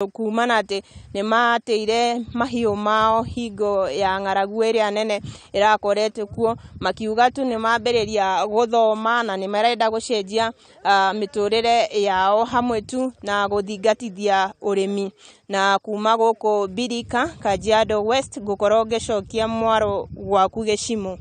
kumana ati ni mateire mahiu mao hingo ya ng'aragu iria nene irakorete kuo makiuga tu ni mambiriria guthoma na ni marenda gucenjia miturire yao hamwe tu na guthingatithia urimi na kuma guku Birika Kajiado West gukorwo ngicokia mwaro gwaku Gicimo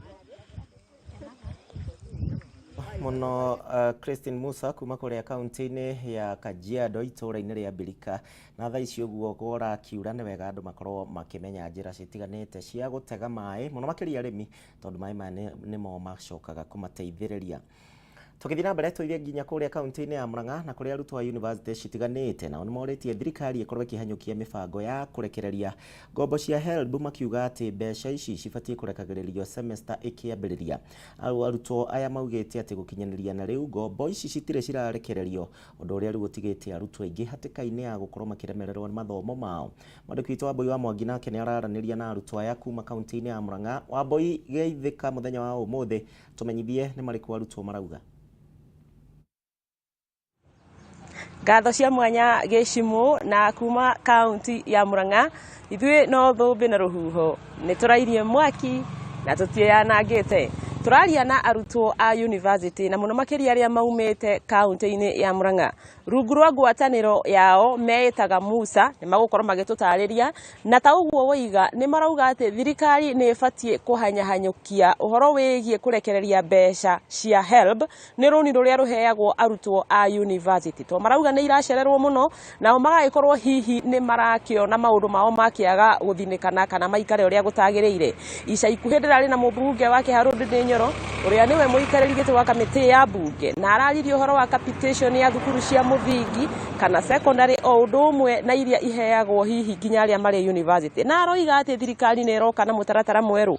muno Christine Musa kuma kuria kaunti-ini ya Kajiado itura-ini ria Birika na thaa ici uguo gora kiura ni wega andu makorwo makimenya njira citiganite cia gutega mai muno makiria arimi tondu mai nimo macokaga kumateithiriria. Tukithina mbere tuithie nginya kuria kaunti-ini ya Murang'a na kuria arutwo a university citiganite nao nimoritie thirikari ikorwo ikihanyukia mibango ya kurekereria ngombo cia HELB makiuga ati mbeca ici cibatie kurekagiririo semester ikiambiriria. Arutwo aya maugite ati gukinyaniria na riu ngombo ici citire cirarekererio undu uria riu utigite arutwo aingi hatikaini ya gukorwo makiremererwo ni mathomo mao. Mwandiki witũ Wambui wa Mwangi nake ni araraniria na arutwo aya kuma kaunti-ini ya Murang'a. Wambui geithika muthenya wa umuthi tumenyithie ni mariku arutwo marauga. Ngatho cia mwanya Gicimo na kuma kaunti ya Murang'a ithuĩ no thũmbĩ na rũhuho nĩ tũrairie mwaki na tũtianangĩte. Tũraria na arutwo a university na mũno makĩria arĩa maumĩte kaunti-inĩ ya Murang'a. Rungu rwa ngwatanĩro yao meĩtaga Musa nĩ magũkorwo magĩtũtarĩria na ta ũguo woiga nĩ marauga atĩ thirikari nĩ ĩbatie kũhanyahanyũkia ũhoro wĩgiĩ kũrekereria mbeca cia HELB nĩ rũni rũrĩa rũheagwo arutwo a university. To marauga nĩ iracererwo mũno nao magagĩkorwo hihi nĩ marakĩona maũndũ mao makĩaga gũthinĩkana kana maikare ũrĩa gũtagĩrĩire. Ica ikuhĩ ndĩrarĩ na mũmbunge wa Kĩharũ Ndĩnyoro ũrĩa nĩwe mũikarĩri gĩtĩ wa kamĩtĩ ya mbunge na araririe ũhoro wa capitation ya thukuru cia mũthingi kana secondary o ũndũ ũmwe na iria iheagwo hihi nginya arĩa marĩ university. Na aroiga atĩ thirikari nĩ ĩroka na mũtaratara mwerũ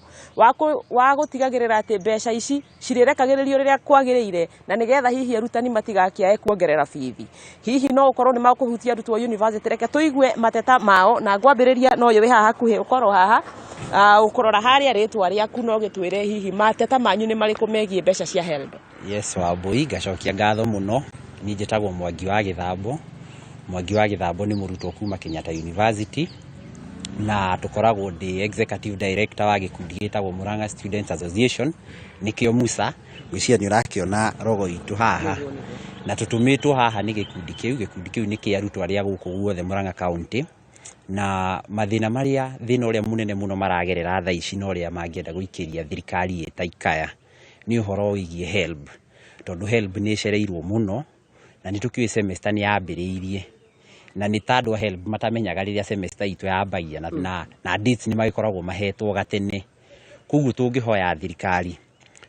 wa gũtigagĩrĩra atĩ mbeca ici cirĩrekagĩrĩrio rĩrĩa kwagĩrĩire na nĩgetha hihi arutani matigakĩae kuongerera bithi. Hihi no ũkorwo nĩ makũhutia arutwo university. Reke tũigue mateta mao na ngwambĩrĩria no ũyũ wĩ haha hakuhĩ ũkorwo haha ũkũrora harĩa rĩtwa rĩaku no gĩtwĩre hihi mateta manyu nĩ marĩkũ megiĩ mbeca cia HELB. Yes Wambui ngacokia ngatho mũno. Ni njĩtagwo Mwangi wa Gĩthambo. Mwangi wa Gĩthambo nĩ mũrutwo kuma Kenyatta University na tũkoragwo ndĩ executive director wa gĩkundi gĩtagwo Murang'a Students Association nĩkĩo Musa gwĩcia nĩ ũrakĩona rogo itũ haha na tũtũmĩtwo haha nĩ gĩkundi kĩu nĩ kĩa arutwo arĩa gũkũ guothe Murang'a County na mathĩna marĩa thĩna ũrĩa mũnene mũno maragerera thaa ici na ũrĩa mangĩenda gũikĩria thirikari ĩtaikaya nĩ ũhoro wĩgiĩ HELB tondũ HELB nĩ ĩcereirwo mũno na nĩ tũkiũĩ semester nĩ yambĩrĩirie na nĩ ta andũ a HELB matamenyaga rĩrĩa semester itũ yambagia na dates nĩ magĩkoragwo mahetwo gatene. Koguo tũngĩhoya thirikari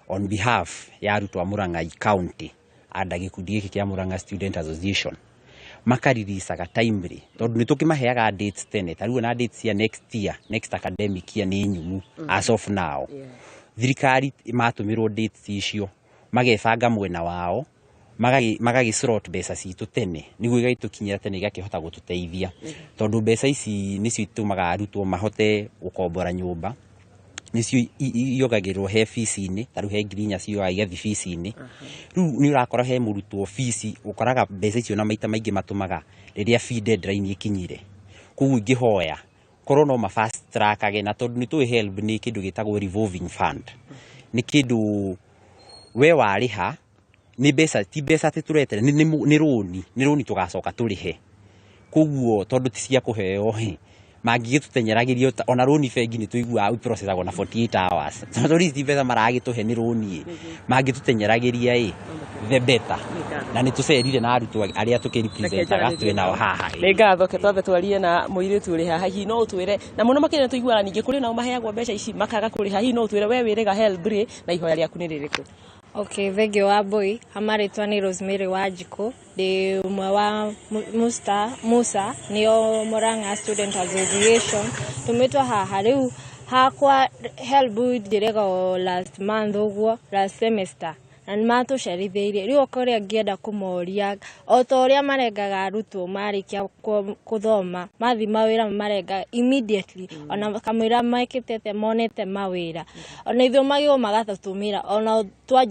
on behalf ya arutwo a Murang'a County anda gĩkundi gĩkĩ kĩa Murang'a Student Association makariricaga timely tondũ nĩ tũkĩmaheaga dates tene tarĩu na dates cia next academic year nĩ nyumu as of now. Thirikari matũmirwo dates icio magebanga mwena wao magagĩslot mbeca citũ tene nĩguo igagĩtũkinyĩra tene igakĩhota gũtũteithia tondũ mbeca ici nĩcio itũmaga arutwo mahote gũkombora nyũmba nĩcio iogagĩrwo he fees-inĩ tarĩu he ngiri inya cioaga igathiĩ fees-inĩ. Rĩu nĩ ũrakora he mũrutwo fees ũkoraga mbeca icio na maita maingĩ matũmaga rĩrĩa fee deadline ikinyire. Koguo ingĩhoya korwo no ma fast trackage na tondũ nĩ tũĩ HELB nĩ kĩndũ gĩtagwo revolving fund nĩ kĩndũ we warĩha ni mbeca ti mbeca atĩ tũretere nĩ rũni tũgacoka tũrĩhe. Koguo tondũ ti cia kũheo mangĩgĩtũtenyeragĩrio ona rũni bengi nĩ tũiguaga processagwo na 48 hours tondũ ti mbeca maragĩtũhe nĩ rũni mangĩtũtenyeragĩria the better na nĩ tũcerire na arutwo arĩa tũkĩrepresentaga twĩ nao haha. Nĩ ngatho ke twambe twarie na mũirĩtu ũrĩ haha hihi no ũtwĩre na mũno makĩria tũiguaga ningĩ kũrĩ nao maheagwo mbeca ici makaga kũrĩha hihi no ũtwĩre we wĩrĩga HELB rĩ na ihoya rĩaku nĩ rĩrĩkũ? Okay, thengio Wambui, hamarĩtwa nĩ Rosemary Wanjikũ, ndĩ ũmwe wa Musa nĩo Murang'a Student Association. Tũmĩtwo haha rĩu hakwa HELB ndĩrega last month ũguo last semester na nimatucerithĩirie riu okoria ngienda kumoria o ta uria marengaga arutwo marikia kuthoma mathi mawira marenga immediately ona kamwira maikitete monete mawira ona ithuĩ magĩo magatũtũmĩra ona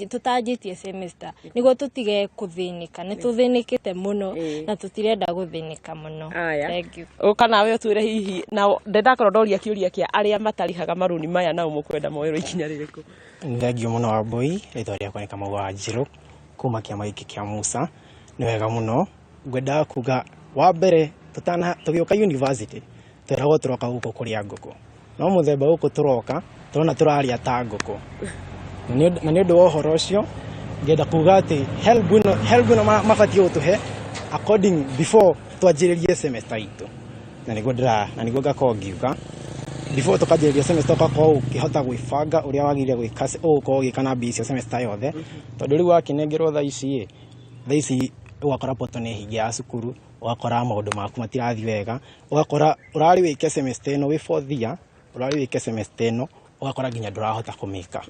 tutanjitie semester niguo tutige kuthinika nituthinikite muno na tutirenda guthinika muno. Thank you. Kana we utwire hihi na ndendakorwo ndoria kiuria kia aria matarihaga maruni maya nao mukwenda moero ikinya ririku. Ndagio muno wa boy rĩtwa rĩakwa nĩ Kameme wa Njirũ kuma kĩama gĩkĩ kĩa Musa. Nĩ wega mũno ngwenda kuga wa mbere tũgĩũka university tweragwo tũroka gũkũ kũrĩa ngũkũ no mũthemba gũkũ tũroka tũrona tũraria ta ngũkũ na nĩ ũndũ wa ũhoro ũcio ngenda kuga atĩ help no mabatie gũtũhe according before twanjĩrĩrie semester itũ na nĩguo ngakorwo ngiuga before tukanjĩrĩria semester ũgakorwo ũkĩhota gwĩbanga ũrĩa wagĩrĩire gwĩka ũgũkorwo ũgĩka na mbia cia semester yothe tondũ rĩu wakĩnengerwo thaa ici ũgakora poto nĩ hingi ya cukuru ũgakora maũndũ maku matirathiĩ wega ũgakora ũrarĩ wĩke semester ĩno wĩ fourth year ũrarĩ wĩke semester ĩno ũgakora nginya ndũrahota kũmĩka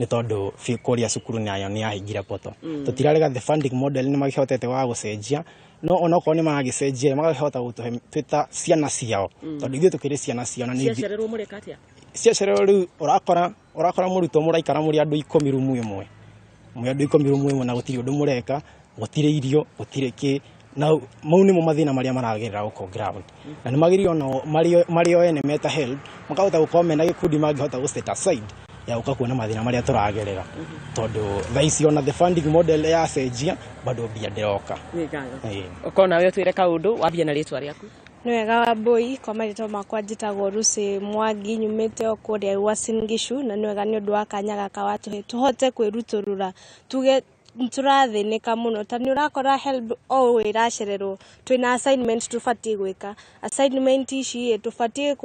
nĩ tondũ kũrĩa cukuru nayo nĩ yahingire poto tũtirarega the funding model nĩ magĩhotete wa gũcenjia no onokorwo nĩ magĩcenjia magahota gũtũhe twĩta ciana ciao tondũ ithuĩ tũkĩrĩ ciana ciao na nĩ ciacererwo mũreka atia ciacererwo rĩu ũrakora mũrutwo mũraikara mũrĩ andũ 10 rumu ĩmwe na gũtirĩ ũndũ mũreka gũtirĩ irio gũtirĩ kĩ na mau nĩmo mathĩna marĩa maragerera gũkũ ground na nĩ magĩrĩirwo no marĩ o ene meta help makahota gũkorwo mena gĩkundi mangĩhota gũ set aside ya gũka kuona mathĩna marĩa tũragerera tondũ thaa ici ona the funding model ya cenjia bado mbia ndĩroka. Ũkona we twĩre kaũndũ wambia na rĩtwa rĩaku. Nĩ wega wa boy kwa marĩtwa makwa njĩtagwo Rusi Mwangi nyumĩte o kũrĩa Uasin Gishu na nĩ wega nĩ ũndũ wa kanya gaka watũhe tũhote kwĩrutũrũra tuge tũrathĩnĩka mũno ta nĩ ũrakora help o wĩracererwo twĩna assignment tũbatie gwĩka assignment ici tũbatie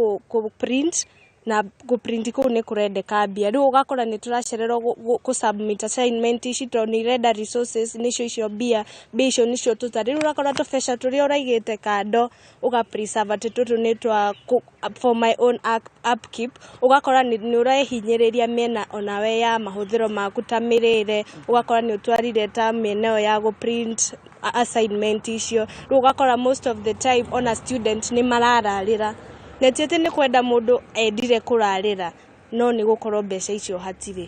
print na print kũu nĩ kũrendeka mbia rĩu ũgakora nĩ tũracererwo submit assignment ici tondũ nĩ irenda resources nĩcio icio mbia icio nĩcio tũtarĩ rĩu ũrakora tũbeca tũrĩa ũraigĩte kando ũga-preserve atĩ tũtũ nĩ twa for my own upkeep ũgakora nĩ ũrehinyĩrĩria mĩena onawe ya mahũthĩro maku ta mĩrĩre ũgakora nĩ ũtwarire ta mĩena ĩyo ya print assignment icio rĩu ũgakora most of the time ona student nĩ marararĩra netiete nĩ kwenda mũndũ endire kũrarĩra no nĩ gũkorwo mbeca icio hatirĩ.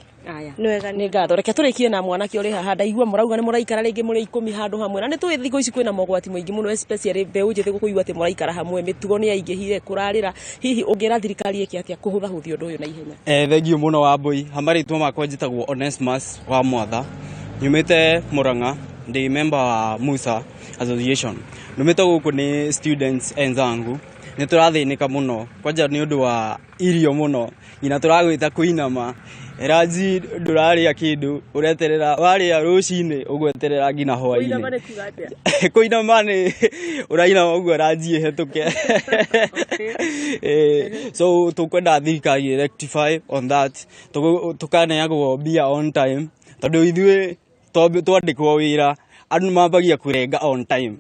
Nĩ wega nĩ ngatho reke tũrĩkie na mwanake ũrĩ haha ndaigua mũrauga nĩ mũraikara rĩngĩ mũrĩ 10 handũ hamwe na nĩ tũĩ thikũ ici kwĩna mogwati maingĩ mũno especially mbeũ njĩthĩ gũkũigua atĩ mũraikara hamwe mĩtugo nĩ yaingĩhire kũrarĩra hihi ũngĩra thirikari ĩkĩ atĩa kũhũthahũthia ũndũ ũyũ na ihenya. Thengio mũno wa boy hamarĩtwo makwa njĩtagwo Onesmus wa Mwatha nyumĩte Murang'a ndi member wa Musa Association numĩte gũkũ nĩ students enzangu nĩ tũrathĩnĩka mũno kwanja nĩ ũndũ wa irio mũno ina tũragwĩta kũinama Raji ndũrarĩa kĩndũ ũreterera warĩa rũcinĩ ũgweterera nginya hwaĩ-inĩ kũinama nĩ ũrainama ũguo Raji hetũke so tũkwenda thirikari rectify on that tũkaneagwo mbia on time tondũ ithuĩ twandĩkwo wĩra andũ mambagia kũrenga on time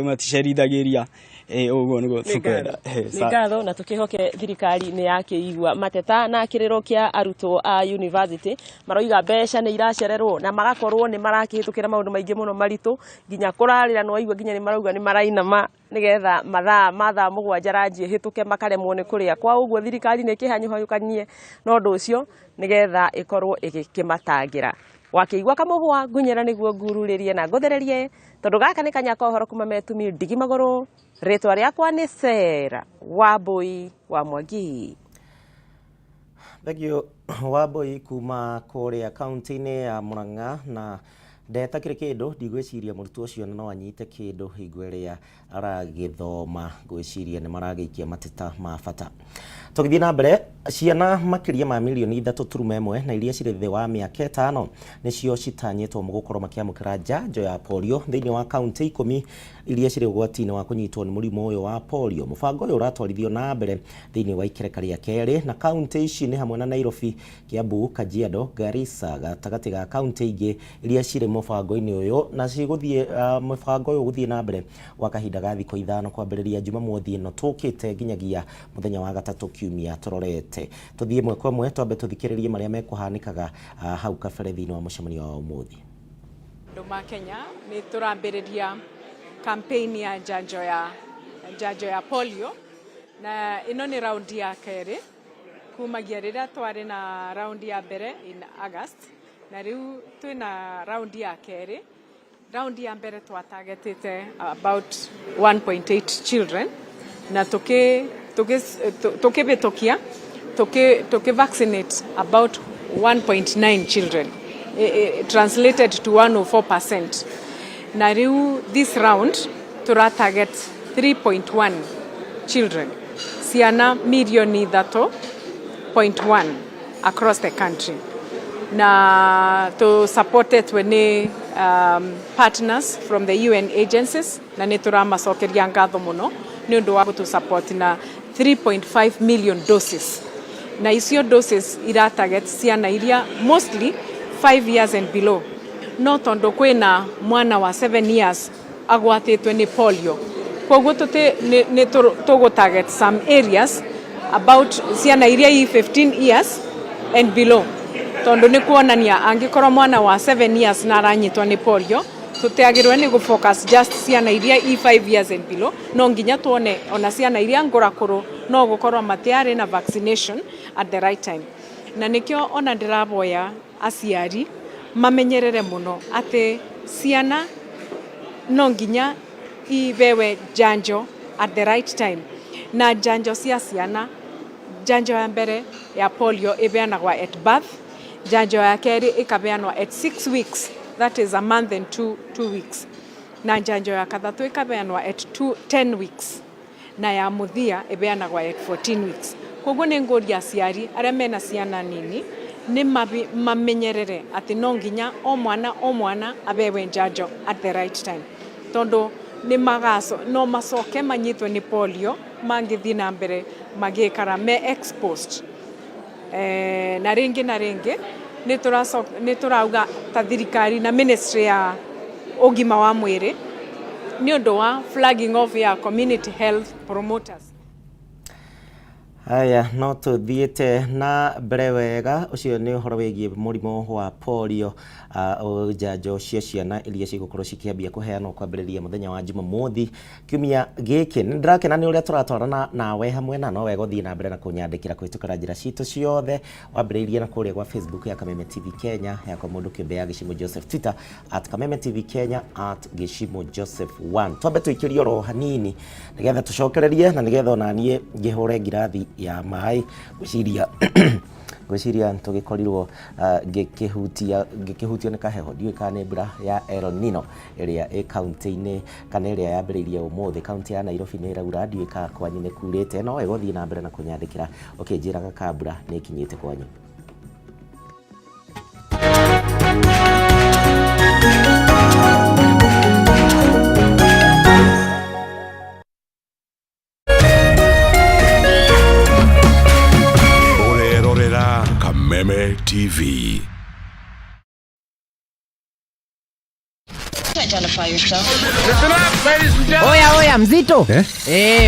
maticerithagĩria ũguo nĩguo tũkwenda. Nĩ ngatho na tũkĩhoke thirikari nĩ yakĩigua mateta na kĩrĩro kĩa arutwo a university maroiga mbeca nĩ iracererwo na magakorwo nĩ marakĩhĩtũkĩra maũndũ maingĩ mũno maritũ nginya kũrarĩra no waigua nginya nĩ marauga nĩ marainama nĩgetha mathaa 7 Raji hĩtũke makaremwo nĩ kũrĩa kwa ũguo thirikari nĩ kĩhanyũhanyũkanie na ũndũ ũcio nĩgetha ĩkorwo ĩgĩkĩmatangĩra. Wakĩigua kamũhwa ngunyera nĩguo ngururĩrie na ngũthererie tondũ gaka nĩ kanya kohoro kuma metumi ndigi magũrũ rĩtwa rĩakwa nĩ Sera Wambui wa Mwangi. Thegio Wambui kuma kũrĩa kaunti-inĩ ya Murang'a na ndetakĩrĩ kĩndũ ndigwĩciria mũrutwo ũcio no anyite kĩndũ hingo ĩrĩa aragĩthoma ngwĩciria nĩ maragĩikia mateta ma bata. Tũgĩthiĩ na mbere ciana makĩria ma milioni 3.1 na iria cirĩ thĩ wa mĩaka 5 nĩcio citanyĩtwo gũkorwo makĩamũkĩra njanjo ya polio thĩinĩ wa kaunti 10 iria cirĩ ũgwati-inĩ wa kũnyitwo nĩ mũrimũ ũyũ wa polio. Mũbango ũyũ ũratwarithio na mbere thĩinĩ wa ikereka rĩa kerĩ na kaunti ici nĩ hamwe na Nairobi, Kiambu, Kajiado, Garissa gatagatĩ ga kaunti ingĩ iria cirĩ mũbango-inĩ ũyũ na cigũthiĩ mũbango ũyũ gũthiĩ na mbere wa kahinda ga thikũ 5 kwambĩrĩria Jumamothi ĩno tũkĩte nginyagia mũthenya wa gatatũ kiumia tũrorete. Tũthiĩ ĩmwe kwa ĩmwe twambe tũthikĩrĩrie marĩa mekũhanĩkaga hau kabere thĩinĩ wa mũcemanio wa ũmũthĩ. andũ ma Kenya nĩ tũrambĩrĩria campaign ya njanjo ya polio, na ĩno nĩ raundi ya kerĩ kumagia rĩrĩa twarĩ na raundi ya mbere in August, na rĩu twĩna raundi ya kerĩ. Raundi ya mbere twatargetĩte about 1.8 children, na tukivitukia vaccinate about 1.9 children, translated to 104%. Na riu this round turatarget 3.1 children, ciana milioni 3.1 across the country, na to supported when partners from the UN agencies, na nĩturamacokeria ngatho muno nĩ ũndũ wa gũtũ support na 3.5 million doses, na icio doses ira target ciana iria mostly 5 years and below, no tondu kwina mwana wa 7 years agwatitwe ni polio, koguo ni tugu target some areas about ciana iria 15 years and below, tondu ni kuonania angikorwo mwana wa 7 years na aranyitwa ni polio, tutiagirwe ni go focus just ciana iria 5 years and below, no nginya tuone ona ciana iria ngorakuru no gukorwo matiari na vaccination at the right time. Na nikio ona ndiraboya aciari mamenyerere muno ate ciana no nginya ibewe janjo at the right time, na janjo cia ciana, janjo ya mbere ya polio ibeanagwa at birth, janjo ya keri ikabeanwa at 6 weeks, that is a month and 2 weeks, na janjo ya kathatu ikabeanwa at 10 weeks, na ya muthia ibeanagwa at 14 weeks. Koguo ni ngori aciari aria mena ciana nini ni mamenyerere ati no nginya o mwana abewe njanjo at the right time, tondu ni magaso no macoke manyitwe ni polio mangithi na mbere magikara me exposed. Na ringi ni turauga ta thirikari na ministry ya ugima wa mwiri ni undu wa flagging off ya community health promoters. Aya no tuthiete na mbere wega, ucio ni uhoro wigie murimo wa polio, njanjo cia ciana iria cigukorwo cikiambia kuheanwo kwambiriria muthenya wa Jumamothi kiumia giki. Ndirakena ni uria turatwarana nawe hamwe, na no wega uthii na mbere na kunyandikira kwitukira njira citu ciothe, wambiriria na kuria kwa Facebook ya Kameme TV Kenya, ya kwa mundu kiumbe ya Gishimo Joseph, Twitter @Kameme TV Kenya @Gishimo Joseph 1. Twambe tuikirie ro hanini nigetha tucokererie na nigetha onanie ngihore ngirathi ya mai gwiciria tugikorirwo ngikihutio ni kaheho ndiwe kana mbura ya El Nino iria e county-ini kana iria yambiririe umuthi county ya Nairobi ni raura ndiwe ka kwanyu ni kurite, no wega uthii na mbere na kunyandikira ukinjiraga kambura ni kinyite kwanyu. Kameme TV. Oya mzito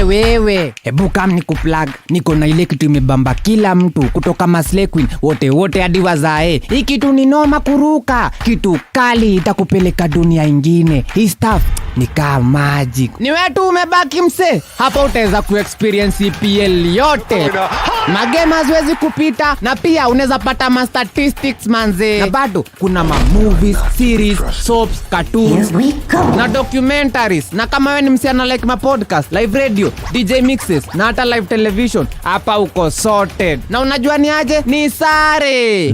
wewe hebu kam nikuplug, niko na ile kitu imebamba kila mtu kutoka Maslay Queen wote hadi wazae. Hii kitu ni noma kuruka, kitu kali itakupeleka dunia ingine. Hii stuff ni kama magic. Ni wewe tu umebaki mse, hapa utaweza kuexperience EPL yote, magame haziwezi kupita, na pia unaweza pata ma statistics manze, na bado kuna ma movies, series, soaps, cartoons na documentaries. Na kama wewe ni msiana like ma podcast, live radio, DJ mixes na hata live television, hapa uko sorted. Na unajua ni aje? Ni sare.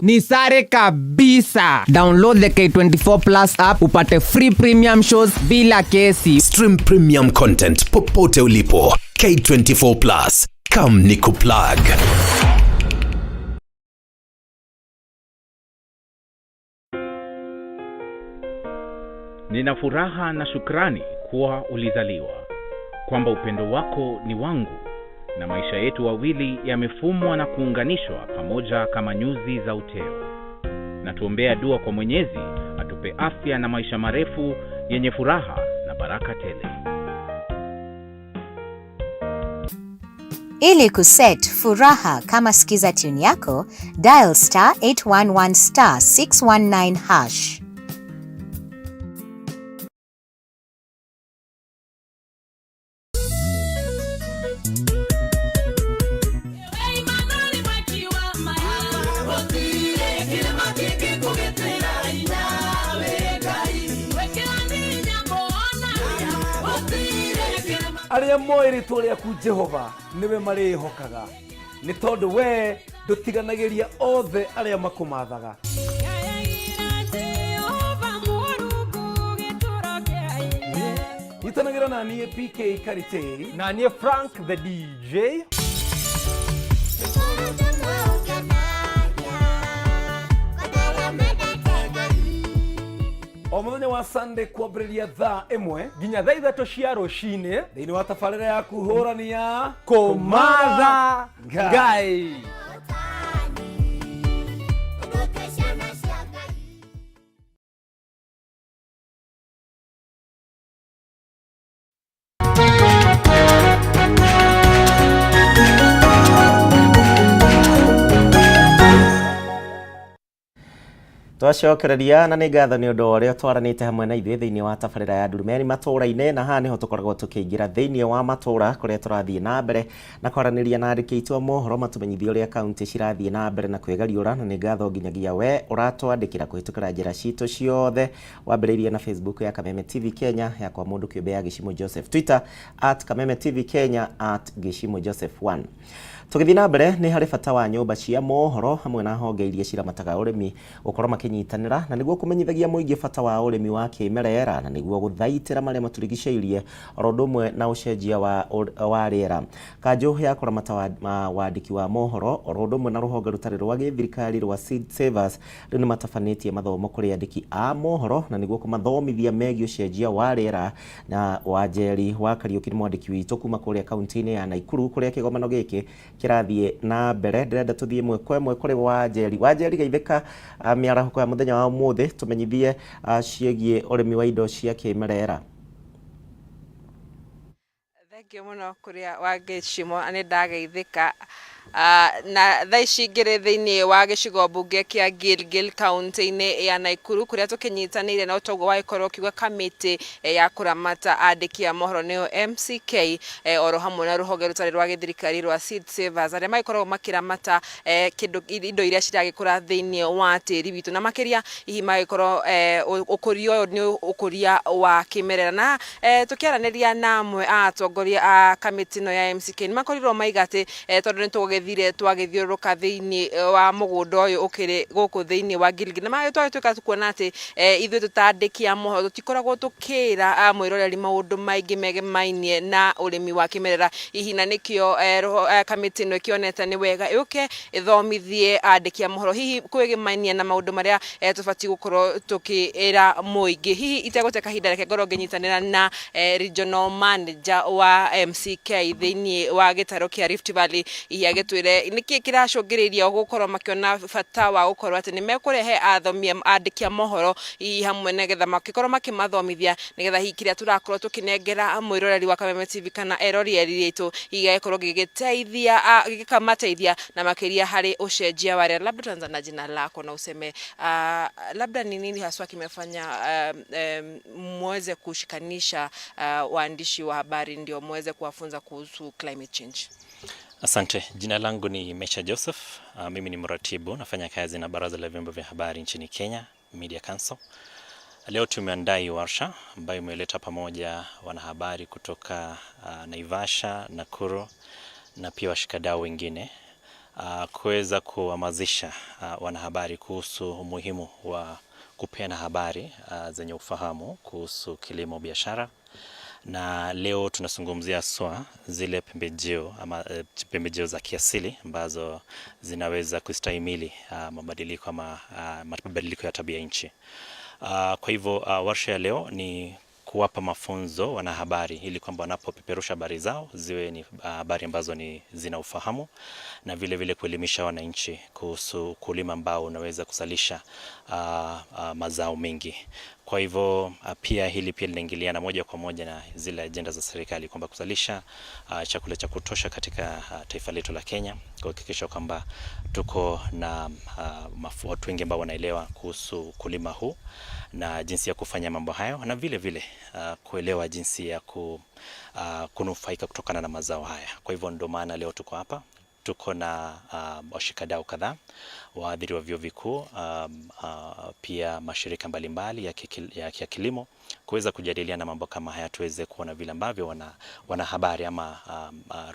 Ni sare kabisa. Download the K24 Plus app upate free premium shows bila kesi. Stream premium content popote ulipo. K24 Plus. Come nikuplug. Nina furaha na shukrani kuwa ulizaliwa, kwamba upendo wako ni wangu, na maisha yetu wawili yamefumwa na kuunganishwa pamoja kama nyuzi za uteo. Na tuombea dua kwa Mwenyezi atupe afya na maisha marefu yenye furaha na baraka tele. Ili kuset furaha kama sikiza tune yako, dial *811 *619 #. aria moiri tole ku Jehova niwe mari hokaga ni tondu we dutiganagiria othe aria makumathaga. Itanagira na niye PK Karite na niye Frank the DJ. Omuthenya wa Sunday kwambĩrĩria thaa 1 nginya thaa 3 cia rũcinĩ thĩinĩ wa tabarĩra ya kuhũrania kũmatha Ngai. Twacokereria na nĩ ngatho nĩ ũndũ ũrĩa twaranĩte hamwe na ithuĩ thĩinĩ wa tabarĩra ya Ndurumeni Matuuraini, na haha nĩho tũkoragwo tũkĩingĩra thĩinĩ wa matũũra kũrĩa tũrathiĩ na mbere na kwaranĩria na andĩki aitũ a mohoro matũmenyithie ũrĩa kaunti cirathiĩ na mbere na kwĩgariũra, na nĩ ngatho nginyagia we ũratwandĩkĩra kũhĩtũkĩra njĩra citũ ciothe, wambĩrĩirie na Facebook ya Kameme TV Kenya, yakwa mũndũ kĩũmbe ya Gĩcimo Joseph, Twitter @Kameme TV Kenya @Gĩcimo Joseph 1. Tũgĩthiĩ na mbere nĩ harĩ bata wa nyũmba cia mohoro hamwe na honge iria ciramataga ũrĩmi gũkorwo makinyitanĩra na nĩguo kũmenyithagia mũingĩ bata wa ũrĩmi wa kĩmerera na nĩguo gũthaitĩra marĩa matũrigicĩirie oro ũndũ ũmwe na ũcenjia wa rĩera. Kanjũ ya kũramata wandĩki wa mohoro oro ũndũ ũmwe na rũhonge rũtarĩ rwa gĩthirikari rwa Seed Savers rĩu nĩ matabanĩtie mathomo kũrĩ andĩki a mohoro na nĩguo kũmathomithia megiĩ ũcenjia wa rĩera. Na Wanjeri wa Kariũki nĩ mwandĩki witũ kuma kũrĩa kaunti-inĩ ya Naikuru kũrĩa kĩgomano gĩkĩ kĩrathiĩ na mbere. Ndĩrenda tũthiĩ ĩmwe kwa ĩmwe kũrĩ Wanjeri geithĩka mĩarahũko ya mũthenya wa ũmũthĩ tũmenyithie ciĩgiĩ ũrĩmi wa indo cia kĩmerera. Thengiũ mũno kũrĩa wa Gĩcimo, nĩ ndageithĩka na thaa ici ngĩrĩ thĩinĩ wa gĩcigo mbunge kĩa Gilgil kaunti-inĩ ya Naikuru kũrĩa tũkĩnyitanĩire na ũtongo wa gĩkorwo kiuga kamĩtĩ ya kũramata andĩki a mohoro nĩyo MCK oro hamwe na rũhonge rũtarĩ rwa gĩthirikari rwa Seed Savers arĩa magĩkoragwo makĩramata indo iria ciragĩkũra thĩinĩ wa tĩri witũ na makĩria hihi magĩkorwo ũkũria ũyũ nĩ ũkũria wa kĩmerera. Na tũkĩaranĩria na amwe a atongoria a kamĩtĩ ĩno ya MCK nĩ makorirwo maigate tondũ nĩ twagĩthiũrũrũka thĩinĩ wa mũgũnda ũyũ ũkĩrĩ gũkũ thĩinĩ wa Gilgil na magĩtwagĩtuĩka kuona atĩ ithuĩ tũtandĩki a mohoro tũtikoragwo tũkĩra mwĩroreri maũndũ maingĩ megemainie na ũrĩmi wa kĩmerera. Hihi na nĩkĩo kamĩtĩ ĩno ĩkĩonete nĩ wega yũke ĩthomithie andĩki a mohoro hihi kwĩgemainia na maũndũ marĩa tũbatiĩ gũkorwo tũkĩra mũingĩ. Hihi itegũte kahinda reke ngorwo ngĩnyitanĩra na regional manager wa MCK thĩinĩ wa gĩtarũ kĩa Rift Valley hihi agĩtwĩre nĩkĩ kĩracũngĩrĩria gũkorwo makĩona bata wa gũkorwo atĩ nĩ mekũrehe athomi andĩki a mohoro hihi hamwe nĩgetha makĩkorwo makĩmathomithia nĩgetha hihi kĩrĩa tũrakorwo tũkĩnengera mwĩroreri wa Kameme TV kana eroreri aitũ hihi gĩkorwo gĩkamateithia na makĩria harĩ ũcenjia wa rĩera. Labda tuanza na jina lako na useme labda ni nini haswa kimefanya muweze kushikanisha waandishi wa habari ndio muweze kuwafunza kuhusu climate change? Asante, jina langu ni Mesha Joseph. Mimi ni mratibu, nafanya kazi na baraza la vyombo vya habari nchini Kenya, Media Council. Leo tumeandaa warsha ambayo imeleta pamoja wanahabari kutoka Naivasha, Nakuru na pia washikadau wengine kuweza kuhamasisha wanahabari kuhusu umuhimu wa kupeana habari zenye ufahamu kuhusu kilimo biashara. Na leo tunazungumzia swa zile pembejeo ama pembejeo za kiasili ambazo zinaweza kustahimili mabadiliko ya tabia nchi. Kwa hivyo warsha ya leo ni kuwapa mafunzo wanahabari ili kwamba wanapopeperusha habari zao ziwe ni habari ambazo zina ufahamu na vile vile kuelimisha wananchi kuhusu kulima ambao unaweza kuzalisha mazao mengi. Kwa hivyo pia hili pia linaingiliana moja kwa moja na zile agenda za serikali kwamba kuzalisha chakula cha kutosha katika taifa letu la Kenya, kuhakikisha kwamba tuko na watu wengi ambao wanaelewa kuhusu kulima huu na jinsi ya kufanya mambo hayo na vile vile kuelewa jinsi ya kunufaika kutokana na mazao haya. Kwa hivyo ndio maana leo tuko hapa tuko na washikadau kadhaa, waadhiri wa vyuo vikuu, pia mashirika mbalimbali ya kilimo kuweza kujadiliana mambo kama haya, tuweze kuona vile ambavyo wanahabari ama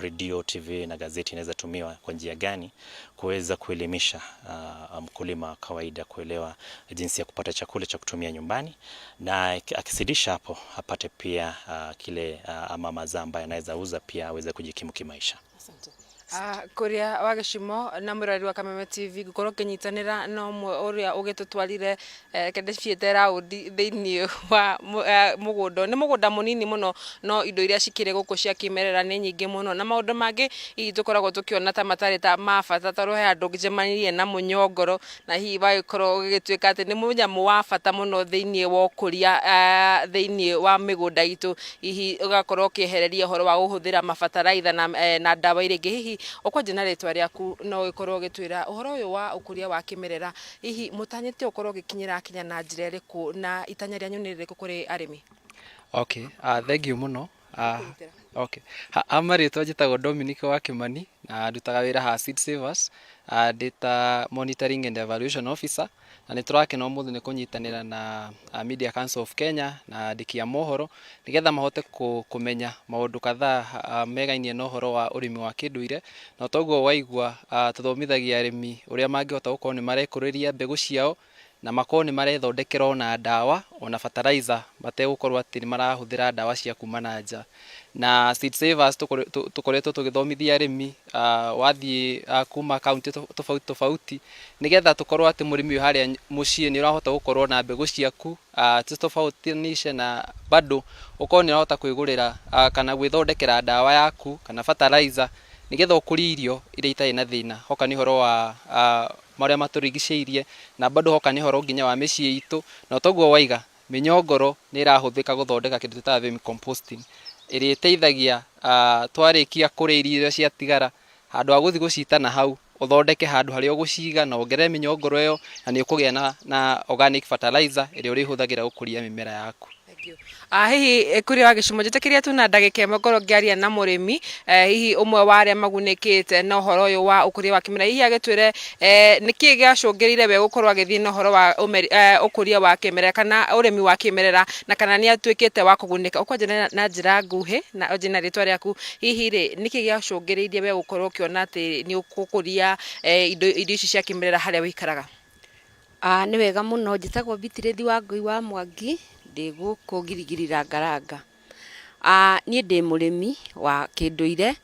radio, TV na gazeti inaweza tumiwa kwa njia gani kuweza kuelimisha mkulima wa kawaida kuelewa jinsi ya kupata chakula cha kutumia nyumbani, na akisidisha hapo apate pia kile ama mazao ambayo anaweza uza pia aweze kujikimu kimaisha. Asante. Kuria wa Gicimo na murari wa Kameme TV gukorwo kinyitanira no mwe uria ugitutwarire kende ciete raundi thiini wa mugundo ni mugunda munini muno no indo iria cikire guku cia kimerera ni nyingi muno na maundu mangi itukoragwo tukiona ta matari ta mafata taro he andu ngijemanirie na munyongoro na hihi wagikorwo gigituika ati ni munyamu wa bata muno thiini wa ukuria thiini wa migunda itu hihi ugakorwo kiehereria horo wa guhuthira mafataraitha na dawa iria hihi okwaje na ritwa riaku no ikorwo gitwira uhoro uyu wa ukuria wa kimerera hihi mutanyete ukorwo gikinyira kinya na njira iriku na itanya ryanyu ni ririku kuri arimi? Okay, thank you muno. Okay. Amaritwa njitagwo Dominic wa Kimani na ndutaga wira ha Seed Savers, data monitoring and evaluation officer, na niturakena umuthi ni kunyitanira na Media Council of Kenya na andiki ya mohoro nigetha mahote kumenya maundu kadhaa megainie na uhoro wa urimi wa kinduire, na toguo waigua tuthomithagia arimi uria mangihota gukorwo ni marekuriria mbegu ciao na makorwo ni marethondekera na dawa ona fertilizer bategukorwo ati ni marahuthira dawa cia kuma na nja. Na Seed Savers tukoretwo tugithomithia arimi wathie kuma county tofauti nigetha tukorwo ati murimi haria mucie ni urahota gukorwo na mbegu ciaku tofautishe na bado ukorwo ni urahota kwigurira kana gwithondekera dawa yaku kana fertilizer nigetha ukuri irio iria itai na thina. Hoka ni horo wa maria maturigiceirie na bado hoka ni horo nginya wa micii itu, na toguo waiga minyongoro ni irahuthika guthondeka kindu ta composting iria iteithagia twarikia kuri irio cia tigara handu aguthi gucita na hau uthondeke handu haria uguciga na ongerere minyongoro iyo na ni ukugia na organic fertilizer iria urihuthagira gukuria mimera yaku. Hihi kuri wa Gicimo njitekiria tu na ndagika imwe ngoro ngiaria na murimi hihi umwe wa aria magunikite na uhoro uyu wa ukuria wa kimera hihi agitwire niki giacungirire we gukorwo agithii na uhoro wa ukuria wa kimera kana urimi wa kimerera na kana ni atuikite wa kugunika ukwaje na njira nguhi na ojina ritwa riaku hihi ri niki giacungiririe we gukorwo kiona ati ni ukukuria indo ici cia kimerera haria wikaraga? Ni wega muno njitagwo Bitirithi wa Ngui wa Mwangi ndiguku girigirira Ngaranga. Ni ndi murimi wa kinduire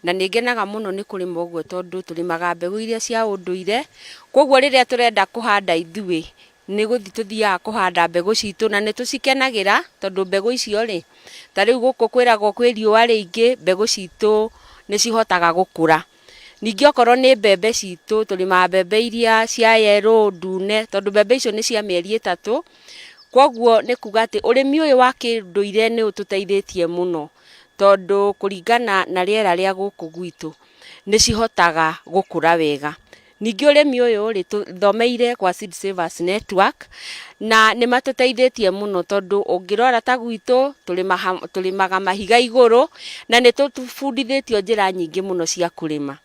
na ningenaga muno ni kurima uguo tondu tulimaga mbegu iria cia unduire, koguo riria turenda kuhanda ithui ni guthi tuthiaga kuhanda mbegu citu na ni tucikenagira tondu mbegu icio ri tariu guku kwiragwo kwi riua ringi mbegu citu ni cihotaga gukura. Ningi okorwo ni mbembe citu tulima mbembe iria cia yellow ndune tondu mbembe icio ni cia mieri 3. Koguo ni kuga ati urimi uyu wa kinduire ni ututeithĩtie muno tondu kuringana na riera ria guku gwitu ni cihotaga gukura wega. Ningi urimi uyu ri tuthomeire kwa Seed Savers Network na ni matuteithĩtie muno tondu ungirora ta gwitu tulimaga mahiga iguru na ni tutubundithĩtio njira nyingi muno cia kurima.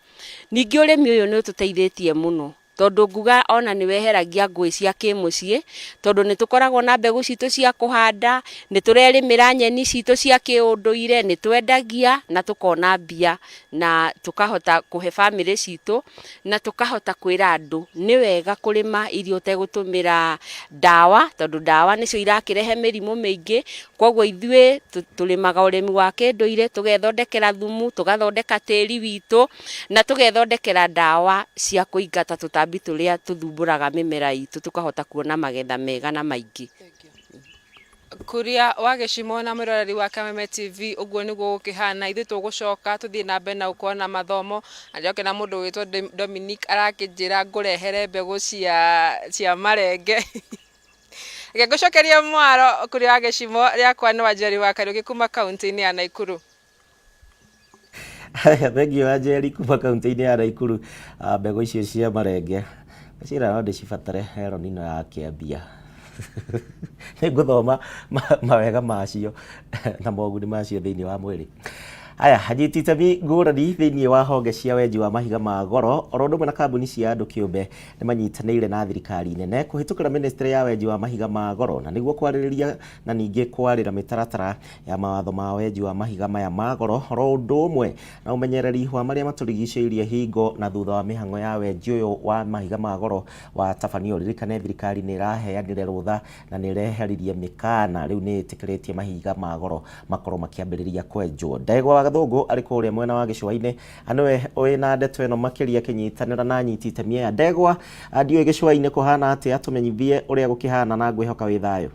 Ningi urimi uyu ni ututeithĩtie muno tondu nguga ona ni weheragia ngui cia kimucie tondu ni tukoragwo na mbegu citu cia kuhanda, ni turerimira nyeni citu cia kiunduire, ni twendagia na tukona mbia na tukahota kuhe family citu na tukahota kwira andu ni wega kurima irio utegutumira dawa tondu dawa nicio irakirehe mirimu mingi. Koguo ithue tulimaga urimi wa kinduire tugethondekera thumu, tugathondeka tiri witu na tugethondekera dawa cia kuingata tutambi turia tuthumburaga mimera itu tukahota kuona magetha mega na maingi. Kuria wa Gicimo na mwiroreri wa Kameme TV uguo niguo gukihana ithu tugucoka tuthie na mbere na ukona mathomo anjoke na mundu witwa Dominic arakinjira ngurehere mbegu cia marenge ngucokeria mwaro kuria wa Gicimo riakwa ni Wanjeri wa Kariuki kuma kaunti-ini ya Naikuru. Thank you Wanjeri kuma kaunti-ini ya Naikuru. Mbegu icio cia marenge cira no ndicibatare hero nino ya Kiambia ni nguthoma mawega macio na moguni macio thiini wa mwiri. Aya hanyititemi ngũrani thĩinĩ wa honge cia wenji wa mahiga ma goro oro ũndũ ũmwe na kambuni cia andũ kĩũmbe nĩ manyitanĩire na thirikari nene kũhĩtũkĩra ministry ya wenji wa mahiga ma goro na nĩguo kwarĩrĩria na ningĩ kwarĩra mĩtaratara ya mawatho ma wenji wa mahiga maya ma goro oro ũndũ ũmwe na ũmenyereri wa marĩa matũrigicĩirie hingo na thutha wa mĩhang'o ya wenji ũyũ wa mahiga ma goro wa tabanio. Ririkane thirikari nĩ ĩraheanire rũtha na nĩ ĩreheririe mĩkana rĩu nĩ ĩtĩkĩrĩtie mahiga ma goro makorwo makĩambĩrĩria kwenjwo. Ndegwa Gathũngũ arĩ kũrĩa mwena wa gĩcũa-inĩ anĩwe wĩna ndeto ĩno makĩria kĩnyitanĩra na nyiti itemi aya. Ndegwa ndiũĩ gĩcũa-inĩ kũhana atĩa, tũmenyithie ũrĩa gũkĩhana na ngwĩhoka wĩ thayũ.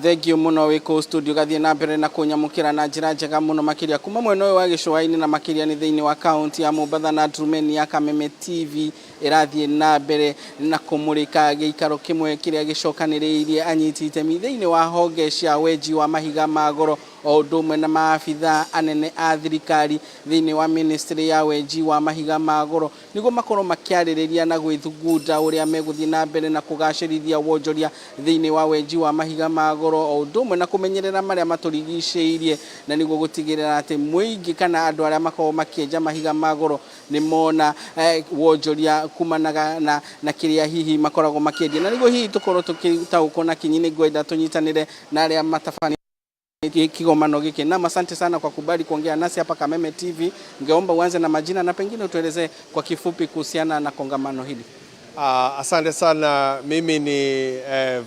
Thank you muno wiko studio gathie na mbere na kunyamukira na njira njega muno makiria kuma mwena wa gĩcũa-inĩ na makiria ni thĩinĩ wa kaunti ya Mombatha na Ndurumeni ya Kameme TV irathie na mbere na kumurika gĩikaro kimwe kiria gĩcokanĩrĩirie anyiti itemi thĩinĩ wa honge cia wenji wa mahiga ma goro o ũndũ ũmwe na maabitha anene a thirikari thĩinĩ wa ministry ya wenji wa mahiga ma goro nĩguo makorwo makĩarĩrĩria na gwĩthugunda ũrĩa megũthiĩ na mbere na kũgacĩrithia wonjoria thĩinĩ wa wenji wa mahiga ma goro o ũndũ ũmwe na kũmenyerera marĩa matũrigicĩirie na nĩguo gũtigĩrĩra atĩ mũingĩ kana andũ arĩa makorwo makĩenja mahiga ma goro nĩ mona wonjoria kumanaga na kĩrĩa hihi makoragwo makĩendia na nĩguo hihi tũkorwo tũkĩtaũkwo na kinyi nĩ ngwenda tũnyitanĩre na arĩa matabani kigomano giki. Na asante sana kwa kubali kuongea nasi hapa Kameme TV. Ningeomba uanze na majina na pengine utueleze kwa kifupi kuhusiana na kongamano hili. Asante sana. Mimi ni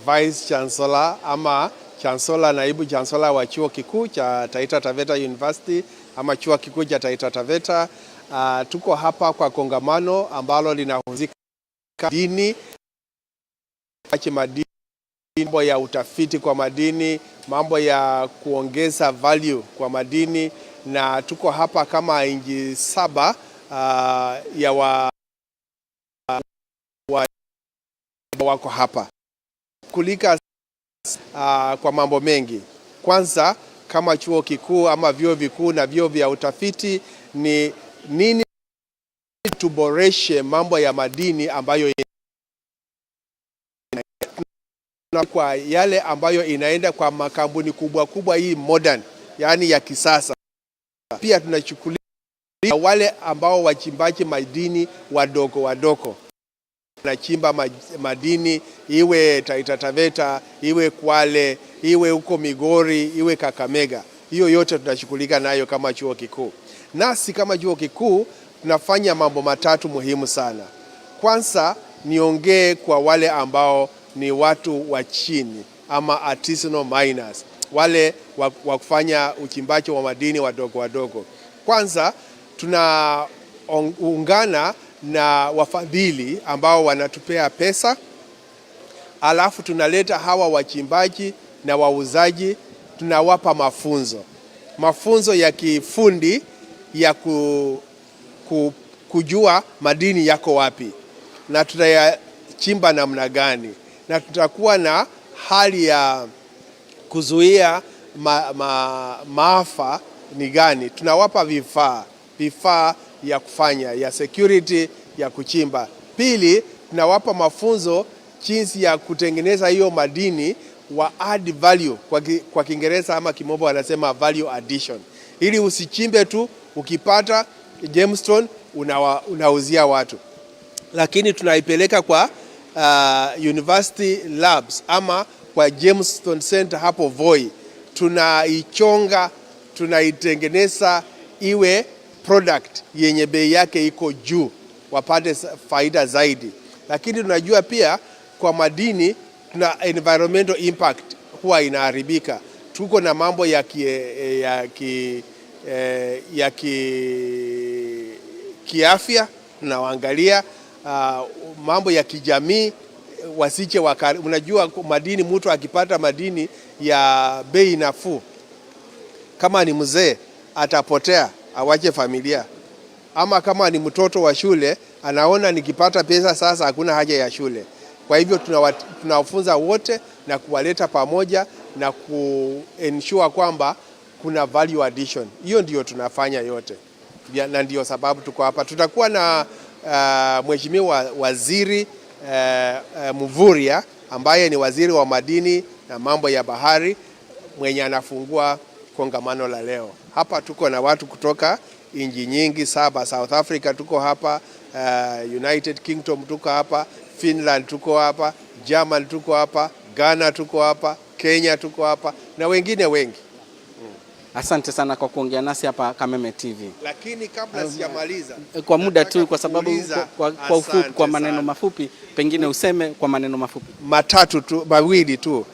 Vice Chancellor ama Chancellor, naibu Chancellor wa chuo kikuu cha Taita Taveta University ama chuo kikuu cha Taita Taveta. Tuko hapa kwa kongamano ambalo linahusika dini, mambo ya utafiti kwa madini, mambo ya kuongeza value kwa madini, na tuko hapa kama inji 7 ya wako hapa kulika kwa mambo mengi. Kwanza kama chuo kikuu ama vyuo vikuu na vyuo vya utafiti ni nini tuboreshe mambo ya madini ambayo kwa yale ambayo inaenda kwa makampuni kubwa hii modern, yani ya kisasa. Pia tunachukulia wale ambao wachimbaji madini wadogo wanachimba madini, iwe Taita Taveta, iwe Kwale, iwe huko Migori, iwe Kakamega. Hiyo yote tunashughulika nayo kama chuo kikuu. Nasi kama chuo kikuu tunafanya mambo matatu muhimu sana. Kwanza niongee kwa wale ambao ni watu wa chini ama artisanal miners, wale wa kufanya uchimbaji wa madini wadogo. Kwanza tunaungana na wafadhili ambao wanatupea pesa, alafu tunaleta hawa wachimbaji na wauzaji, tunawapa mafunzo ya kifundi ya kujua madini yako wapi na tutayachimba namna gani, na tutakuwa na hali ya kuzuia maafa ni gani. Tunawapa vifaa ya kufanya ya security ya kuchimba. Pili, tunawapa mafunzo jinsi ya kutengeneza hiyo madini wa add value, kwa Kiingereza ama kimombo wanasema value addition, ili usichimbe tu ukipata gemstone unauzia watu, lakini tunaipeleka kwa university labs ama kwa Gemstone Center hapo Voi. Tunaichonga, tunaitengeneza iwe product yenye bei yake iko juu, wapate faida zaidi. Lakini tunajua pia kwa madini tuna environmental impact, huwa inaharibika. Tuko na mambo ya kiafya, tunaangalia mambo ya kijamii, wasiche unajua madini, mtu akipata madini ya bei nafuu, kama ni mzee atapotea awache familia, ama kama ni mtoto wa shule anaona nikipata pesa sasa hakuna haja ya shule. Kwa hivyo tunawafunza wote na kuwaleta pamoja na kuensure kwamba kuna value addition. Hiyo ndio tunafanya yote, na ndio sababu tuko hapa. Tutakuwa na mheshimiwa waziri Mvurya ambaye ni waziri wa madini na mambo ya bahari. mwenye anafungua kongamano la leo. Hapa tuko na watu kutoka nchi nyingi 7, South Africa tuko hapa, United Kingdom tuko hapa, Finland tuko hapa, German tuko hapa, Ghana tuko hapa, Kenya tuko hapa na wengine wengi. Asante sana kwa kuongea nasi hapa Kameme TV. Lakini kabla sijamaliza, kwa muda tu, kwa sababu kwa ufupi, kwa maneno mafupi, pengine useme kwa maneno mafupi mawili tu.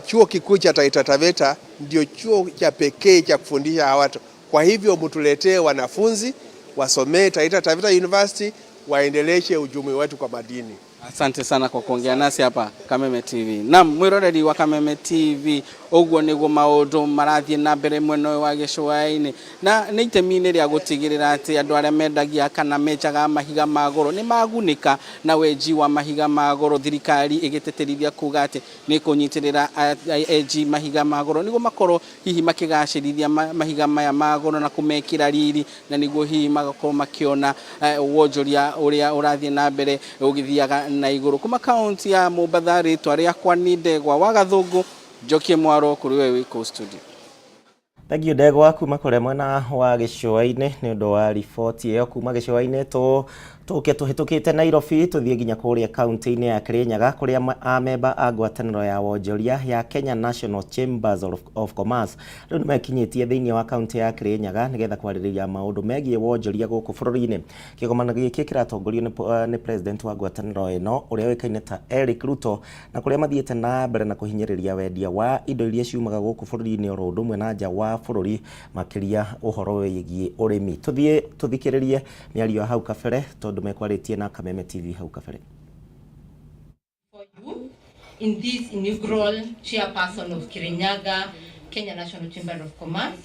Chuo kikuu cha Taita Taveta ndio chuo cha pekee cha kufundisha hawa watu. Kwa hivyo mtuletee wanafunzi wasomee Taita Taveta University, waendeleshe ujumi wetu kwa madini. Asante sana kwa kuongea nasi hapa Kameme TV. Naam, mwiroreri wa Kameme TV, ogwo niguo maundu marathie na mbere mweno wa Gĩcũa-inĩ, na nĩ itemi-inĩ rĩa gũtigĩrĩra atĩ andũ arĩa mendagia kana menjaga mahiga ma goro nĩ magunĩka na wenji wa mahiga ma goro. Thirikari ĩgĩtĩtĩrithia kuga atĩ nĩ kũnyitĩrĩra enji mahiga ma goro nĩguo makorwo hihi makĩgacĩrithia mahiga maya ma goro na kũmekĩra riri, na nĩguo hihi magakorwo makĩona wonjoria ũrĩa ũrathie na mbere ũgĩthiaga na iguru. Kuma kaunti ya Mombatha, ritwa rĩakwa nĩ Ndegwa wa Gathũngũ, Njokie Mwaro kuri we wiko studio. Thank you Ndegwa kuma kũrĩa mwena wa Gĩcũa-inĩ nĩ ũndũ wa riboti ĩyo kuma Gĩcũa-inĩ. Tũke tũhĩtũkĩte Nairobi tũthiĩ nginya kũrĩa kaunti-inĩ ya Kirinyaga kũrĩa amemba a ngwatanĩro ya wonjoria ya Kenya National Chambers of Commerce rĩu nĩ mekinyĩtie thĩinĩ wa kaunti ya Kirinyaga nĩgetha kwarĩrĩria maũndũ megiĩ wonjoria gũkũ bũrũri-inĩ. Kĩgomano gĩkĩ kĩratongorio nĩ president wa ngwatanĩro ĩno ũrĩa ũĩkaine ta Eric Ruto, na kũrĩa mathiĩte na mbere na kũhinyĩrĩria wendia wa indo iria ciumaga gũkũ bũrũri-inĩ oro ũndũ ũmwe na nja wa bũrũri makĩria ũhoro wĩgiĩ ũrĩmi. Tũthiĩ tũthikĩrĩrie mĩario hau kabere ndumekwarĩtie na Kameme TV hau kabere. For you in this inaugural chairperson of Kirinyaga Kenya National Chamber of Commerce,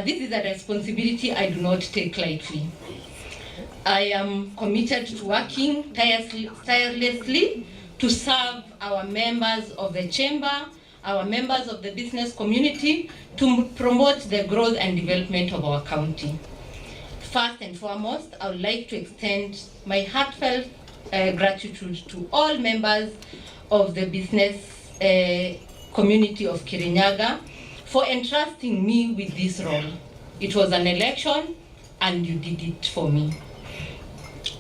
this is a responsibility I do not take lightly. I am committed to working tirelessly to serve our members of the chamber, our members of the business community, to promote the growth and development of our county. First and foremost, I would like to extend my heartfelt gratitude to all members of the business community of Kirinyaga for entrusting me with this role. It was an election and you did it for me.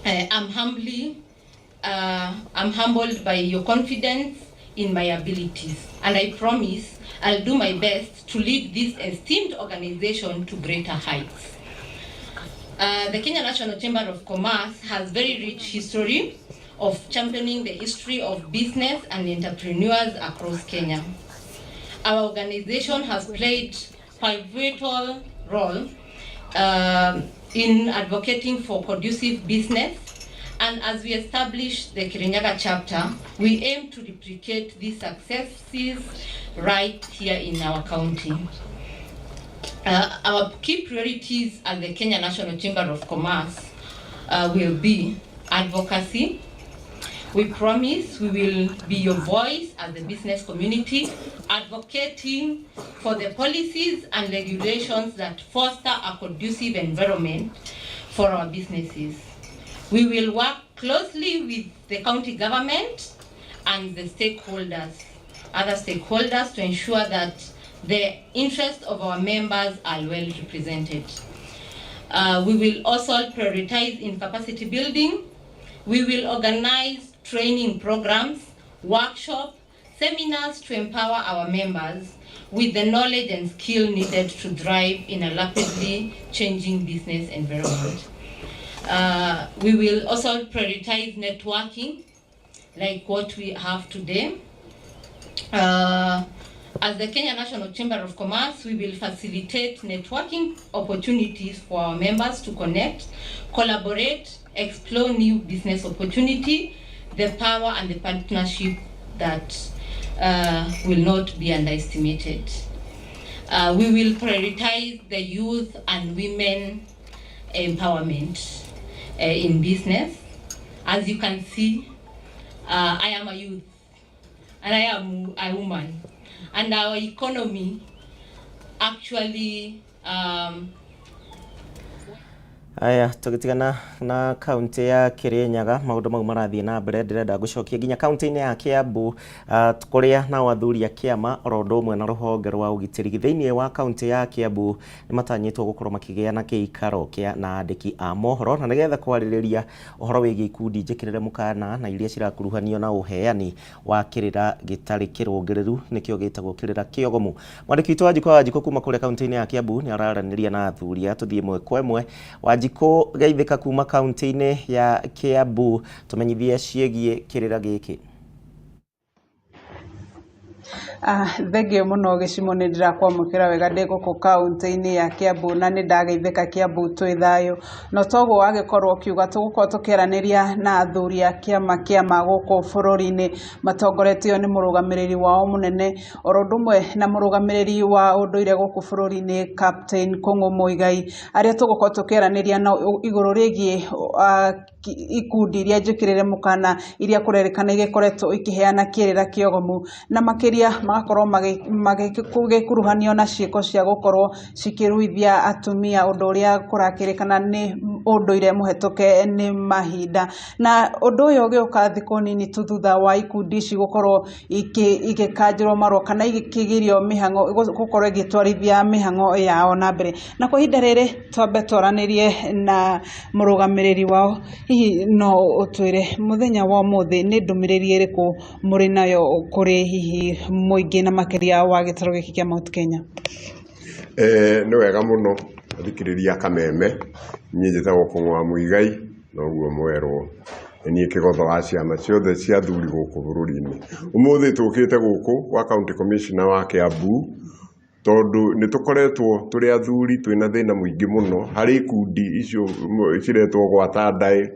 I'm humbled by your confidence in my abilities, and I promise I'll do my best to lead this esteemed organization to greater heights. The Kenya National Chamber of Commerce has very rich history of championing the history of business and entrepreneurs across Kenya. Our organization has played a pivotal role in advocating for conducive business, and as we establish the Kirinyaga chapter, we aim to replicate these successes right here in our county. Our key priorities at the Kenya National Chamber of Commerce will be advocacy. We promise we will be your voice as the business community, advocating for the policies and regulations that foster a conducive environment for our businesses. We will work closely with the county government and the other stakeholders to ensure that the interests of our members are well represented. We will also prioritize in capacity building. We will organize training programs, workshops, seminars to empower our members with the knowledge and skill needed to thrive in a rapidly changing business environment. We will also prioritize networking like what we have today. As the Kenya National Chamber of Commerce, we will facilitate networking opportunities for our members to connect, collaborate, explore new business opportunity, the power and the partnership that will not be underestimated. We will prioritize the youth and women empowerment in business. As you can see, I am a youth and I am a woman. And our economy actually Aya tugitigana na kaunti ya Kirinyaga maundu mau marathie na mbere ndirenda gucokia nginya kaunti-ini ya Kiambu kuria na athuri a kiama orondo umwe na ruhonge rwa ugitiri thiini wa kaunti ya Kiambu ni matanyitwo gukorwo makigea na kiikaro kia na andiki a mohoro na nigetha kwaririria uhoro wigi ikundi njikirire mukana na iria cirakuruhanio na uheani wa kirira gitari kirungiriru nikio gitagwo kirira kiogomu. Mwandiki witu Wanjiko kuma kuria kaunti-ini ya Kiambu ni araraniria na athuri atuthie mwe kwa mwe. Wanjiko geithika kuma kaunti-ini ya Kiambu tumenyithie ciegie kirira giki. Thengio muno gicimo ni ndirakwamukira wega ndi guku kaunti-ini ya Kiambu na ni ndageithika Kiambu twi thayo no toguo wagikorwo kiuga tugukorwo tukiraniria na athuri a kiama guku bururi-ini matongoretio ni murugamiriri wao munene orondumwe na murugamiriri wa unduire guku bururi-ini Captain Kung'u Muigai aria tugukorwo tukiraniria na iguru rigie ikundi iria njikirire mukana iria kurerekana igikoretwo ikiheana kirira kiogomu na makiria magakorwo magikuruhanio na ciiko cia gukorwo cikiruithia atumia undu uria kurakirikana ni unduire muhetuke ni mahinda na undu uyu ugiuka thiku nini tu thutha wa ikundi ici gukorwo igikanjirwo marwa kana igikigirio mihango gukorwo igitwarithia mihango yao na mbere na kwa ihinda riri twambe twaranirie na murugamiriri wao hihi no utwire muthenya wa muthi ni ndumiriri iriku muri nayo kuri hihi muingi na makiria wa gitaro giki kia Mount Kenya? Ni wega muno thikiriria Kameme ni njitagwo Kung'u Muigai noguo mwerwo ni kigotho wa ciama ciothe cia thuri guku bururi-ini. Umuthi tukite guku wa county commissioner wa Kiambu tondu ni tukoretwo turi athuri twina thina muingi muno hari ikundi icio ciretwo gwata ndae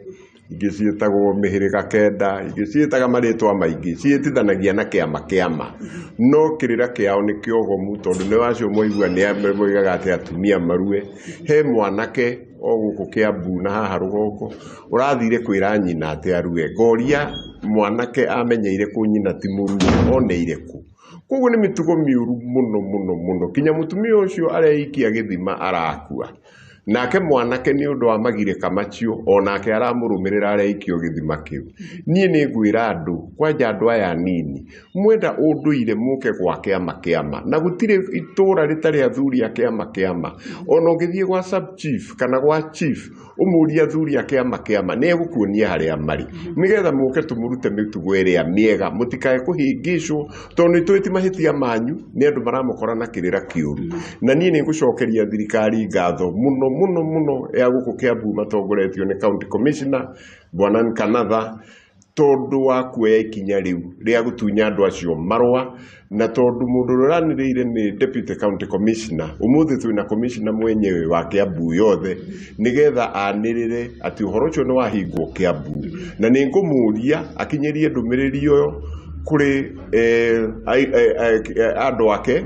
ingi cietagwo mihiriga kenda ingi cietaga maritwa maingi cietithanagia na kiama no kirira kiao ni kiogomu tondu ni wacio moigua ni amoigaga ati atumia marue he mwanake o guku Kiambu na haha rugongo urathire kwira nyina ati arue ngoria mwanake amenyeire ku nyina ti muru oneire ku koguo ni mitugo miuru muno kinya mutumia ucio areikia githima arakua nake mwanake ni undu wa magirika macio onake aramurumirira areikio githima kiu. Nie ni ngwira andu kwanja andu aya nini mwenda unduire muke gwa kiama na gutire itura ritari athuri a kiama ona ungithie gwa sub chief kana gwa chief umuria athuri a kiama ni egukuonia haria mari nigetha muke tumurute mitugo iria miega mutikae kuhingicwo tondu twiti mahitia manyu ni andu maramukora na kirira kiuru na nie ni ngucokeria thirikari ngatho muno ya guku Kiambu matongoretio ni county commissioner Bwana Nkanatha tondu wa kuoya ikinya riu ria gutunya andu acio marwa na tondu mundu uraniriire ni deputy county commissioner umuthi twina commissioner mwenyewe wa Kiambu yothe nigetha anirire ati uhoro ucio ni wahingwo Kiambu na ni ngumuria akinyerie ndumiriri uyo kuri andu ake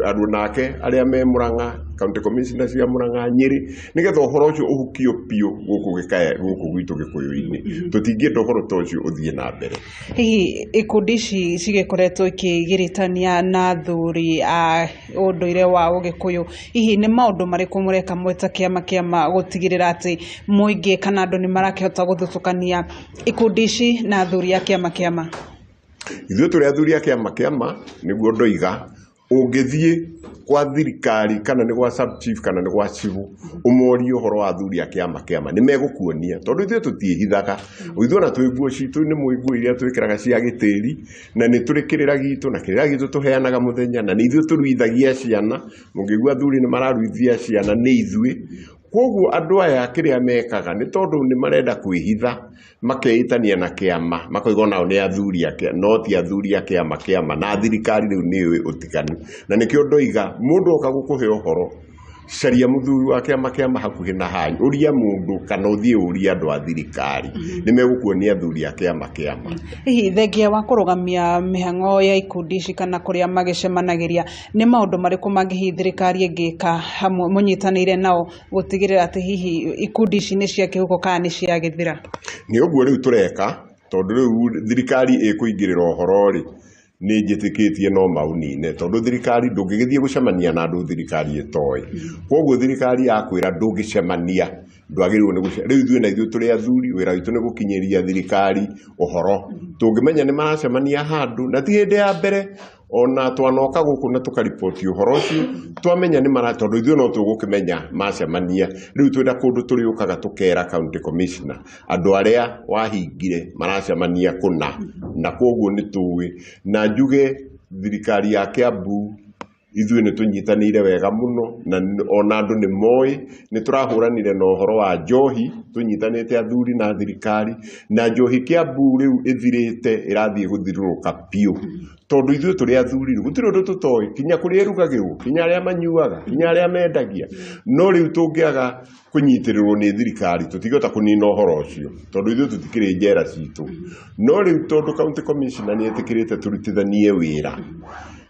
andu nake aria me Murang'a county commissioner cia Murang'a Nyeri nigetha uhoro ucio uhukio pio guku gikaya guku gwitu Gikuyu-ini tutingienda uhoro ta ucio uthie na mbere. Hihi ikundi ici cigikoretwo ikigiritania na athuri a unduire wa Gikuyu hihi ni maundu mariku mureka mweta kiama gutigirira ati muingi kana andu ni marakihota guthutukania ikundi ici na athuri a kiama? Ithuĩ tũrĩ athuri a kiama nĩguo ndoiga ũngĩthiĩ kwa thirikari kana nĩ gwa sub chief kana nĩ gwa chifu ũmorie ũhoro wa athuri a kiama nĩ megũkuonia tondũ ithuĩ tũtiĩhithaga ithuĩ ona twĩ nguo citũ nĩ mũiguo iria twĩkĩraga cia gĩtĩri na nĩ tũrĩ kĩrĩra gitũ na kĩrĩra gitũ tũheanaga mũthenya na nĩ ithuĩ tũruithagia ciana mũngĩigua athuri nĩ mararuithia ciana nĩ ithuĩ. Koguo andu aya kiria mekaga ni tondu ni marenda kwihitha makeitania na kiama makoiga nao ni athuri ake no ti athuri ake kiama na thirikari riu ni utiganu na nikio ndoiga mundu oka gukuhe uhoro caria muthuri wa kiama hakuhi na hanyu uria mundu kana uthie uria andu a thirikari ni megukuonia athuri a kiama. Hihi thengia wa kurugamia mihango ya ikundi ici kana kuria magicemanagiria ni maundu mariku mangihi thirikari ingika hamwe munyitanire nao gutigirira ati hihi ikundi ici ni cia kihuko kana ni cia githira? Ni uguo riu tureka tondu riu thirikari ikuingirira uhoro ri nĩ njĩtĩkĩtie no maunine tondu thirikari ndũngĩgĩthiĩ gũcemania na andũ thirikari ĩtoĩ. Koguo thirikari yakwĩra ndũngĩcemania ndwagĩrĩirwo nĩ gũcemania. Rĩu ithuĩ na ithuĩ tũrĩ athuri wĩra witũ nĩ gũkinyĩria thirikari ũhoro. Tũngĩmenya nĩ maracemania handũ na ti hĩndĩ ya mbere ona twanoka gũkũ na tũkariboti ũhoro ũcio twamenya nĩ mara tondũ ithuĩ no tũgũkĩmenya macemania. Rĩu twĩna kũndũ tũrĩũkaga tũkera county commissioner andũ arĩa wahingire maracemania kũna na koguo nĩ tũĩ na njuge thirikari ya Kiambu ithuĩ nĩ tũnyitanĩire wega mũno na ona andũ nĩ moĩ nĩ tũrahũranire na ũhoro wa njohi tũnyitanĩte athuri na thirikari na njohi Kiambu rĩu ĩthirĩte ĩrathiĩ gũthirũrũka piũ tondu ithuĩ tũrĩ athuri gũtirĩ ũndũ tũtoĩ kinya kũrĩa ĩrugagĩrwo kinya arĩa manyuaga kinya arĩa mendagia no rĩu tũngĩaga kũnyitĩrĩrwo nĩ thirikari tũtingĩhota kũnina ũhoro ũcio tondu ithuĩ tũtikĩrĩ njera citũ no rĩu tondu county commissioner nĩ etĩkĩrĩte tũrutithanie wĩra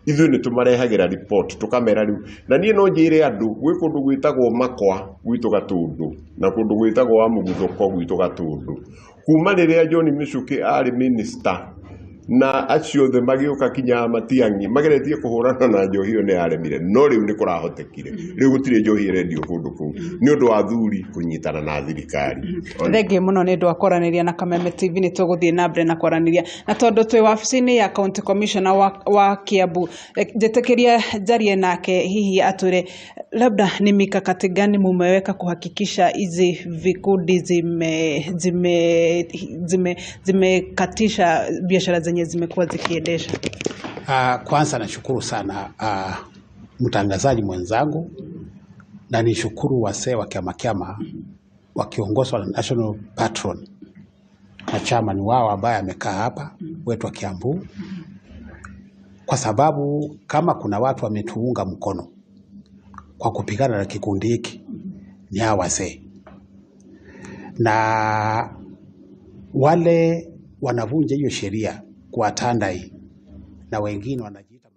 ithuĩ nĩ tũmarehagĩra report tũkamera rĩu na niĩ no njĩre andũ gwĩ kũndũ gwĩtagwo Makwa gwitũ Gatũndũ na kũndũ gwĩtagwo Wamuguthoko gwitũ Gatũndũ kuma rĩrĩa John Michuki arĩ minister na acio othe magĩũka kinya Matiang'i mageretie kũhũrana na njohi ĩyo nĩ yaremire no rĩu nĩ kũrahotekire rĩu gũtirĩ njohi ĩrendio kũndũ kũu nĩ ũndũ wa athuri kũnyitana na thirikari. Thengiũ mũno nĩ ũndũ wa kwaranĩria na Kameme TV nĩ tũgũthiĩ na mbere na kwaranĩria na tondũ twĩ wabici-inĩ ya county commissioner wa Kiambu njĩtĩkĩria njarie nake hihi atwĩre labda ni mikakati gani mumeweka kuhakikisha hizi vikundi zimekatisha biashara zenye zimekuwa zikiendesha? Kwanza nashukuru sana mtangazaji mwenzangu na nishukuru wasee wa Kameme wakiongozwa na National Patron na chairman wao ambaye amekaa hapa wetu wa Kiambu, kwa sababu kama kuna watu wametuunga mkono kwa kupigana na kikundi hiki ni hawa wasee na wale wanavunja hiyo sheria kwa Tandai na wengine wanajiita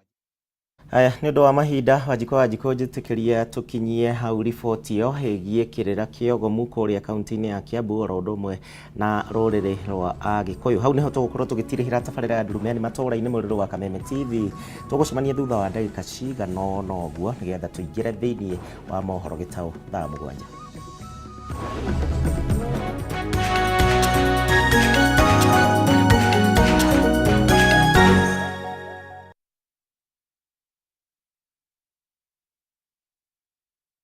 aya nĩ ũndũ wa mahinda wajiko njĩtĩkĩria tũkinyie hau riboti ĩyo ĩgiĩ kĩrĩra kĩogomu kũrĩa kaunti-inĩ ya Kiambu oro ũndũ ũmwe na rũrĩrĩ rwa Agĩkũyũ. Hau nĩho tũgũkorwo tũgĩtirĩhĩra tabarĩra ya Ndurumeni Matuuraini mũrĩrĩ wa Kameme TV. Tũgũcemania thutha wa ndagĩka cigana ũna ũguo nĩgetha tũingĩre thĩinĩ wa mohoro gĩtaũ thaa 7.